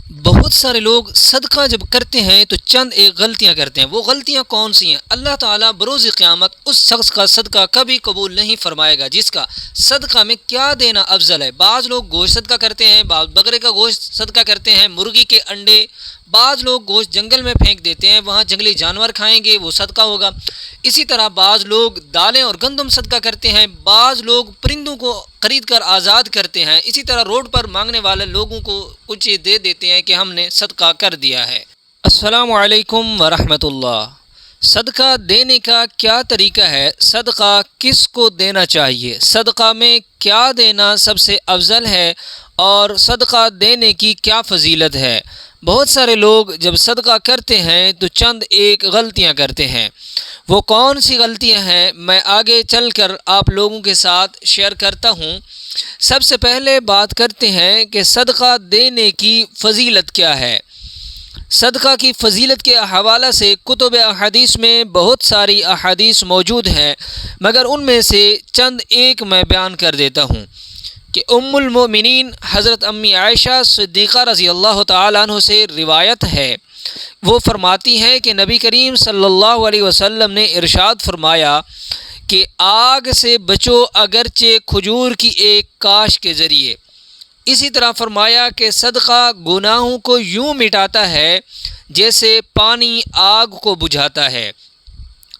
بہت سارے لوگ صدقہ جب کرتے ہیں تو چند ایک غلطیاں کرتے ہیں۔ وہ غلطیاں کون سی ہیں؟ اللہ تعالیٰ بروز قیامت اس شخص کا صدقہ کبھی قبول نہیں فرمائے گا جس کا صدقہ میں کیا دینا افضل ہے۔ بعض لوگ گوشت صدقہ کرتے ہیں، بعض بکرے کا گوشت صدقہ کرتے ہیں، مرغی کے انڈے، بعض لوگ گوشت جنگل میں پھینک دیتے ہیں، وہاں جنگلی جانور کھائیں گے، وہ صدقہ ہوگا۔ اسی طرح بعض لوگ دالیں اور گندم صدقہ کرتے ہیں، بعض لوگ پرندوں کو خرید کر آزاد کرتے ہیں، اسی طرح روڈ پر مانگنے والے لوگوں کو کچھ دے دیتے ہیں کہ ہم نے صدقہ کر دیا ہے۔ السلام علیکم ورحمۃ اللہ۔ صدقہ دینے کا کیا طریقہ ہے؟ صدقہ کس کو دینا چاہیے؟ صدقہ میں کیا دینا سب سے افضل ہے اور صدقہ دینے کی کیا فضیلت ہے؟ بہت سارے لوگ جب صدقہ کرتے ہیں تو چند ایک غلطیاں کرتے ہیں۔ وہ کون سی غلطیاں ہیں میں آگے چل کر آپ لوگوں کے ساتھ شیئر کرتا ہوں۔ سب سے پہلے بات کرتے ہیں کہ صدقہ دینے کی فضیلت کیا ہے۔ صدقہ کی فضیلت کے حوالہ سے کتب احادیث میں بہت ساری احادیث موجود ہیں، مگر ان میں سے چند ایک میں بیان کر دیتا ہوں کہ ام المؤمنین حضرت امی عائشہ صدیقہ رضی اللہ تعالیٰ عنہ سے روایت ہے، وہ فرماتی ہیں کہ نبی کریم صلی اللہ علیہ وسلم نے ارشاد فرمایا کہ آگ سے بچو اگرچہ کھجور کی ایک کاش کے ذریعے۔ اسی طرح فرمایا کہ صدقہ گناہوں کو یوں مٹاتا ہے جیسے پانی آگ کو بجھاتا ہے۔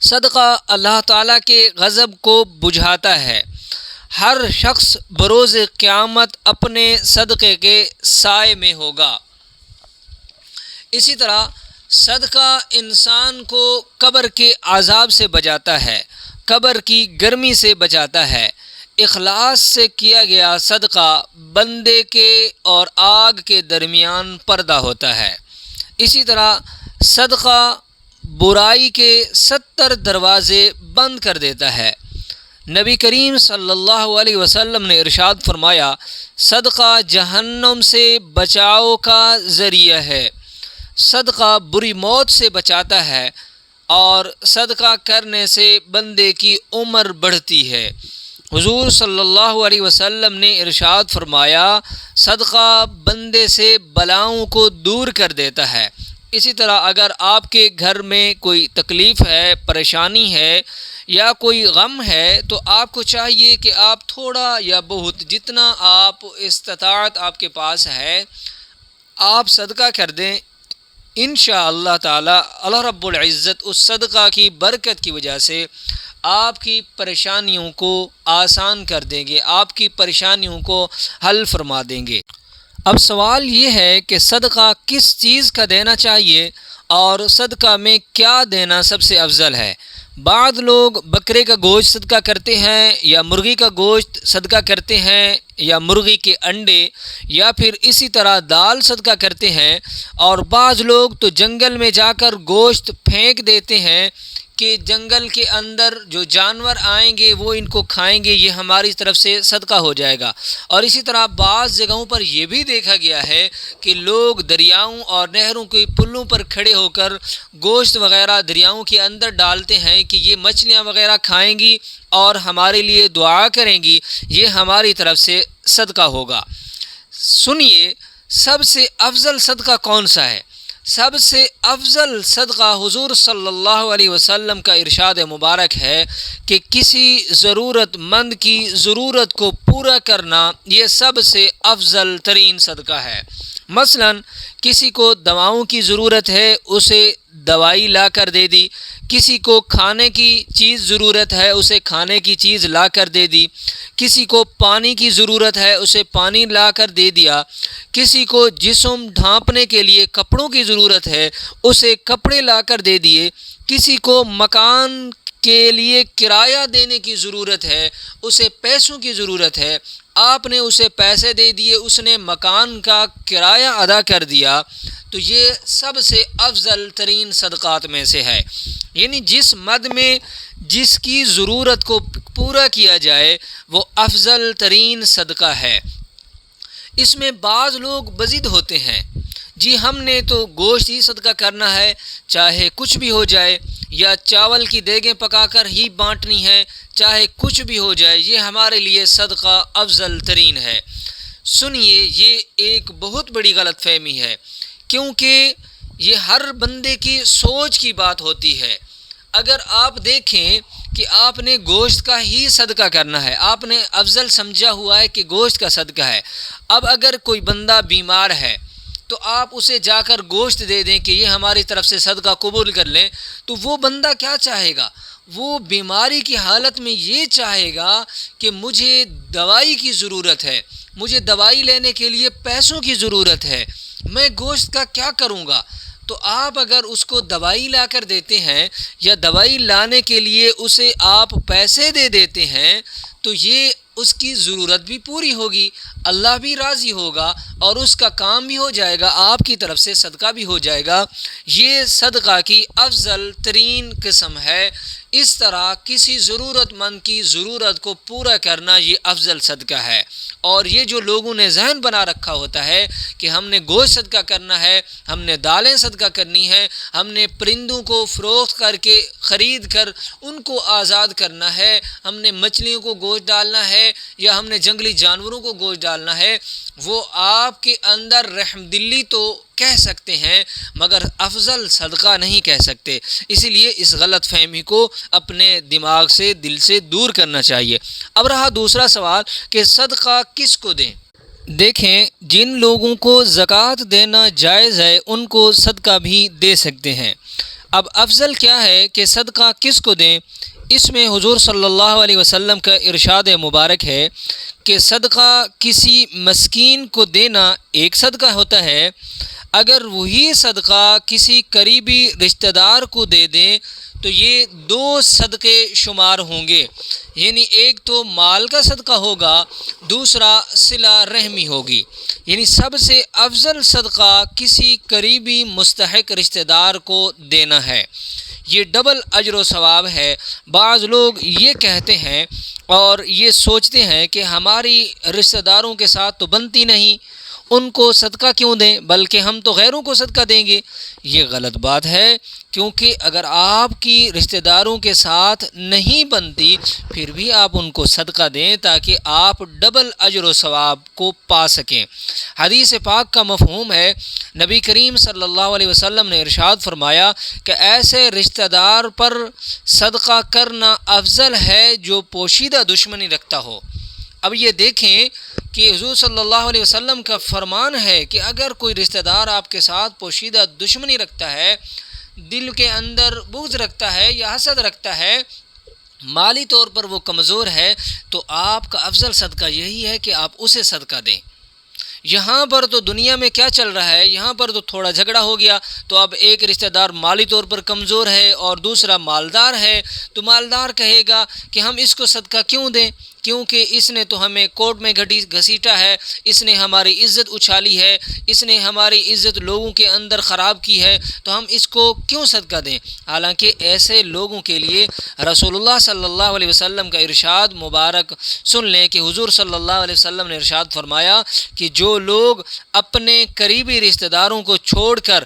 صدقہ اللہ تعالیٰ کے غضب کو بجھاتا ہے۔ ہر شخص بروز قیامت اپنے صدقے کے سائے میں ہوگا۔ اسی طرح صدقہ انسان کو قبر کے عذاب سے بچاتا ہے، قبر کی گرمی سے بچاتا ہے۔ اخلاص سے کیا گیا صدقہ بندے کے اور آگ کے درمیان پردہ ہوتا ہے۔ اسی طرح صدقہ برائی کے 70 دروازے بند کر دیتا ہے۔ نبی کریم صلی اللہ علیہ وسلم نے ارشاد فرمایا، صدقہ جہنم سے بچاؤ کا ذریعہ ہے، صدقہ بری موت سے بچاتا ہے اور صدقہ کرنے سے بندے کی عمر بڑھتی ہے۔ حضور صلی اللہ علیہ وسلم نے ارشاد فرمایا، صدقہ بندے سے بلاؤں کو دور کر دیتا ہے۔ اسی طرح اگر آپ کے گھر میں کوئی تکلیف ہے، پریشانی ہے یا کوئی غم ہے تو آپ کو چاہیے کہ آپ تھوڑا یا بہت جتنا آپ استطاعت آپ کے پاس ہے آپ صدقہ کر دیں۔ انشاءاللہ تعالی اللہ رب العزت اس صدقہ کی برکت کی وجہ سے آپ کی پریشانیوں کو آسان کر دیں گے، آپ کی پریشانیوں کو حل فرما دیں گے۔ اب سوال یہ ہے کہ صدقہ کس چیز کا دینا چاہیے اور صدقہ میں کیا دینا سب سے افضل ہے؟ بعض لوگ بکرے کا گوشت صدقہ کرتے ہیں یا مرغی کا گوشت صدقہ کرتے ہیں یا مرغی کے انڈے یا پھر اسی طرح دال صدقہ کرتے ہیں، اور بعض لوگ تو جنگل میں جا کر گوشت پھینک دیتے ہیں کہ جنگل کے اندر جو جانور آئیں گے وہ ان کو کھائیں گے، یہ ہماری طرف سے صدقہ ہو جائے گا۔ اور اسی طرح بعض جگہوں پر یہ بھی دیکھا گیا ہے کہ لوگ دریاؤں اور نہروں کے پلوں پر کھڑے ہو کر گوشت وغیرہ دریاؤں کے اندر ڈالتے ہیں کہ یہ مچھلیاں وغیرہ کھائیں گی اور ہمارے لیے دعا کریں گی، یہ ہماری طرف سے صدقہ ہوگا۔ سنیے، سب سے افضل صدقہ کون سا ہے؟ سب سے افضل صدقہ حضور صلی اللہ علیہ وسلم کا ارشاد مبارک ہے کہ کسی ضرورت مند کی ضرورت کو پورا کرنا، یہ سب سے افضل ترین صدقہ ہے۔ مثلا کسی کو دواؤں کی ضرورت ہے، اسے دوائی لا کر دے دی، کسی کو کھانے کی چیز ضرورت ہے، اسے کھانے کی چیز لا کر دے دی، کسی کو پانی کی ضرورت ہے، اسے پانی لا کر دے دیا، کسی کو جسم ڈھانپنے کے لیے کپڑوں کی ضرورت ہے، اسے کپڑے لا کر دے دیے، کسی کو مکان کے لیے کرایہ دینے کی ضرورت ہے، اسے پیسوں کی ضرورت ہے، آپ نے اسے پیسے دے دیے، اس نے مکان کا کرایہ ادا کر دیا، تو یہ سب سے افضل ترین صدقات میں سے ہے۔ یعنی جس مد میں جس کی ضرورت کو پورا کیا جائے وہ افضل ترین صدقہ ہے۔ اس میں بعض لوگ بضد ہوتے ہیں، جی ہم نے تو گوشت ہی صدقہ کرنا ہے چاہے کچھ بھی ہو جائے، یا چاول کی دیگیں پکا کر ہی بانٹنی ہے چاہے کچھ بھی ہو جائے، یہ ہمارے لیے صدقہ افضل ترین ہے۔ سنیے، یہ ایک بہت بڑی غلط فہمی ہے، کیونکہ یہ ہر بندے کی سوچ کی بات ہوتی ہے۔ اگر آپ دیکھیں کہ آپ نے گوشت کا ہی صدقہ کرنا ہے، آپ نے افضل سمجھا ہوا ہے کہ گوشت کا صدقہ ہے، اب اگر کوئی بندہ بیمار ہے تو آپ اسے جا کر گوشت دے دیں کہ یہ ہماری طرف سے صدقہ قبول کر لیں، تو وہ بندہ کیا چاہے گا؟ وہ بیماری کی حالت میں یہ چاہے گا کہ مجھے دوائی کی ضرورت ہے، مجھے دوائی لینے کے لیے پیسوں کی ضرورت ہے، میں گوشت کا کیا کروں گا؟ تو آپ اگر اس کو دوائی لا کر دیتے ہیں یا دوائی لانے کے لیے اسے آپ پیسے دے دیتے ہیں تو یہ اس کی ضرورت بھی پوری ہوگی، اللہ بھی راضی ہوگا اور اس کا کام بھی ہو جائے گا، آپ کی طرف سے صدقہ بھی ہو جائے گا۔ یہ صدقہ کی افضل ترین قسم ہے۔ اس طرح کسی ضرورت مند کی ضرورت کو پورا کرنا یہ افضل صدقہ ہے۔ اور یہ جو لوگوں نے ذہن بنا رکھا ہوتا ہے کہ ہم نے گوشت صدقہ کرنا ہے، ہم نے دالیں صدقہ کرنی ہے، ہم نے پرندوں کو فروخت کر کے خرید کر ان کو آزاد کرنا ہے، ہم نے مچھلیوں کو گوشت ڈالنا ہے یا ہم نے جنگلی جانوروں کو گوشت ڈالنا ہے، وہ آپ کے اندر رحم دلی تو کہہ سکتے ہیں مگر افضل صدقہ نہیں کہہ سکتے۔ اسی لیے اس غلط فہمی کو اپنے دماغ سے، دل سے دور کرنا چاہیے۔ اب رہا دوسرا سوال کہ صدقہ کس کو دیں؟ دیکھیں، جن لوگوں کو زکوٰۃ دینا جائز ہے ان کو صدقہ بھی دے سکتے ہیں۔ اب افضل کیا ہے کہ صدقہ کس کو دیں؟ اس میں حضور صلی اللہ علیہ وسلم کا ارشاد مبارک ہے کہ صدقہ کسی مسکین کو دینا ایک صدقہ ہوتا ہے، اگر وہی صدقہ کسی قریبی رشتہ دار کو دے دیں تو یہ دو صدقے شمار ہوں گے، یعنی ایک تو مال کا صدقہ ہوگا، دوسرا صلہ رحمی ہوگی۔ یعنی سب سے افضل صدقہ کسی قریبی مستحق رشتہ دار کو دینا ہے، یہ ڈبل اجر و ثواب ہے۔ بعض لوگ یہ کہتے ہیں اور یہ سوچتے ہیں کہ ہماری رشتہ داروں کے ساتھ تو بنتی نہیں، ان کو صدقہ کیوں دیں، بلکہ ہم تو غیروں کو صدقہ دیں گے۔ یہ غلط بات ہے، کیونکہ اگر آپ کی رشتہ داروں کے ساتھ نہیں بنتی پھر بھی آپ ان کو صدقہ دیں تاکہ آپ ڈبل اجر و ثواب کو پا سکیں۔ حدیث پاک کا مفہوم ہے، نبی کریم صلی اللہ علیہ وسلم نے ارشاد فرمایا کہ ایسے رشتہ دار پر صدقہ کرنا افضل ہے جو پوشیدہ دشمنی رکھتا ہو۔ اب یہ دیکھیں کہ حضور صلی اللہ علیہ وسلم کا فرمان ہے کہ اگر کوئی رشتہ دار آپ کے ساتھ پوشیدہ دشمنی رکھتا ہے، دل کے اندر بغض رکھتا ہے یا حسد رکھتا ہے، مالی طور پر وہ کمزور ہے، تو آپ کا افضل صدقہ یہی ہے کہ آپ اسے صدقہ دیں۔ یہاں پر تو دنیا میں کیا چل رہا ہے، یہاں پر تو تھوڑا جھگڑا ہو گیا تو اب ایک رشتہ دار مالی طور پر کمزور ہے اور دوسرا مالدار ہے، تو مالدار کہے گا کہ ہم اس کو صدقہ کیوں دیں، کیونکہ اس نے تو ہمیں کورٹ میں گھسیٹا ہے، اس نے ہماری عزت اچھالی ہے، اس نے ہماری عزت لوگوں کے اندر خراب کی ہے، تو ہم اس کو کیوں صدقہ دیں۔ حالانکہ ایسے لوگوں کے لیے رسول اللہ صلی اللہ علیہ وسلم کا ارشاد مبارک سن لیں کہ حضور صلی اللہ علیہ وسلم نے ارشاد فرمایا کہ جو لوگ اپنے قریبی رشتہ داروں کو چھوڑ کر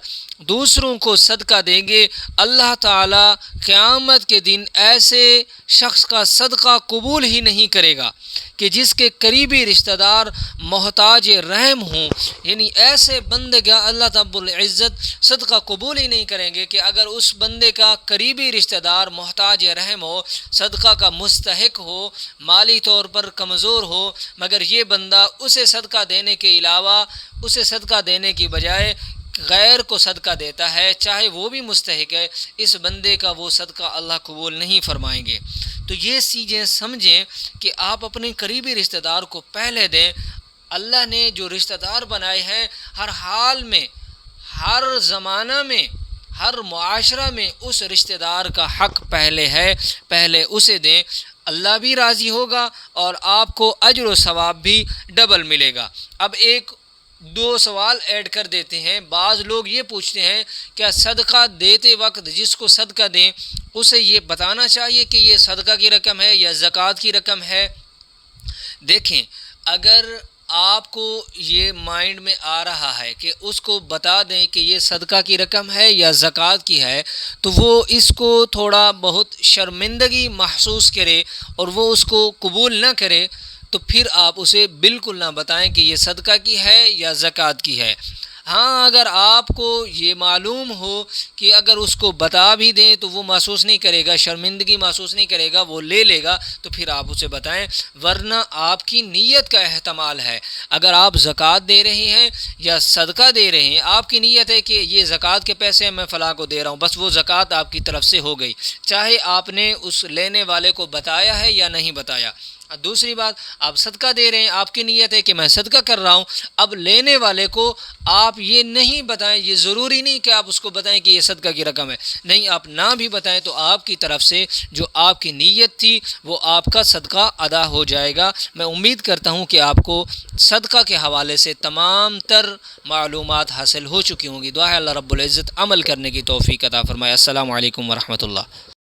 دوسروں کو صدقہ دیں گے، اللہ تعالیٰ قیامت کے دن ایسے شخص کا صدقہ قبول ہی نہیں کرے گا کہ جس کے قریبی رشتہ دار محتاج رحم ہوں۔ یعنی ایسے بندے کا اللہ رب العزت صدقہ قبول ہی نہیں کریں گے کہ اگر اس بندے کا قریبی رشتہ دار محتاج رحم ہو، صدقہ کا مستحق ہو، مالی طور پر کمزور ہو، مگر یہ بندہ اسے صدقہ دینے کے علاوہ، اسے صدقہ دینے کی بجائے غیر کو صدقہ دیتا ہے، چاہے وہ بھی مستحق ہے، اس بندے کا وہ صدقہ اللہ قبول نہیں فرمائیں گے۔ تو یہ چیزیں سمجھیں کہ آپ اپنے قریبی رشتہ دار کو پہلے دیں۔ اللہ نے جو رشتہ دار بنائے ہیں ہر حال میں، ہر زمانہ میں، ہر معاشرہ میں اس رشتہ دار کا حق پہلے ہے، پہلے اسے دیں، اللہ بھی راضی ہوگا اور آپ کو اجر و ثواب بھی ڈبل ملے گا۔ اب ایک دو سوال ایڈ کر دیتے ہیں۔ بعض لوگ یہ پوچھتے ہیں کیا صدقہ دیتے وقت جس کو صدقہ دیں اسے یہ بتانا چاہیے کہ یہ صدقہ کی رقم ہے یا زکوٰۃ کی رقم ہے؟ دیکھیں، اگر آپ کو یہ مائنڈ میں آ رہا ہے کہ اس کو بتا دیں کہ یہ صدقہ کی رقم ہے یا زکوٰۃ کی ہے، تو وہ اس کو تھوڑا بہت شرمندگی محسوس کرے اور وہ اس کو قبول نہ کرے، تو پھر آپ اسے بالکل نہ بتائیں کہ یہ صدقہ کی ہے یا زکوٰۃ کی ہے۔ ہاں اگر آپ کو یہ معلوم ہو کہ اگر اس کو بتا بھی دیں تو وہ محسوس نہیں کرے گا، شرمندگی محسوس نہیں کرے گا، وہ لے لے گا، تو پھر آپ اسے بتائیں، ورنہ آپ کی نیت کا احتمال ہے۔ اگر آپ زکوٰۃ دے رہے ہیں یا صدقہ دے رہے ہیں، آپ کی نیت ہے کہ یہ زکوٰۃ کے پیسے میں فلاں کو دے رہا ہوں، بس وہ زکوٰۃ آپ کی طرف سے ہو گئی، چاہے آپ نے اس لینے والے کو بتایا ہے یا نہیں بتایا۔ دوسری بات، آپ صدقہ دے رہے ہیں، آپ کی نیت ہے کہ میں صدقہ کر رہا ہوں، اب لینے والے کو آپ یہ نہیں بتائیں، یہ ضروری نہیں کہ آپ اس کو بتائیں کہ یہ صدقہ کی رقم ہے، نہیں، آپ نہ بھی بتائیں تو آپ کی طرف سے جو آپ کی نیت تھی وہ آپ کا صدقہ ادا ہو جائے گا۔ میں امید کرتا ہوں کہ آپ کو صدقہ کے حوالے سے تمام تر معلومات حاصل ہو چکی ہوں گی۔ دعا ہے اللہ رب العزت عمل کرنے کی توفیق عطا فرمائے۔ السلام علیکم ورحمۃ اللہ۔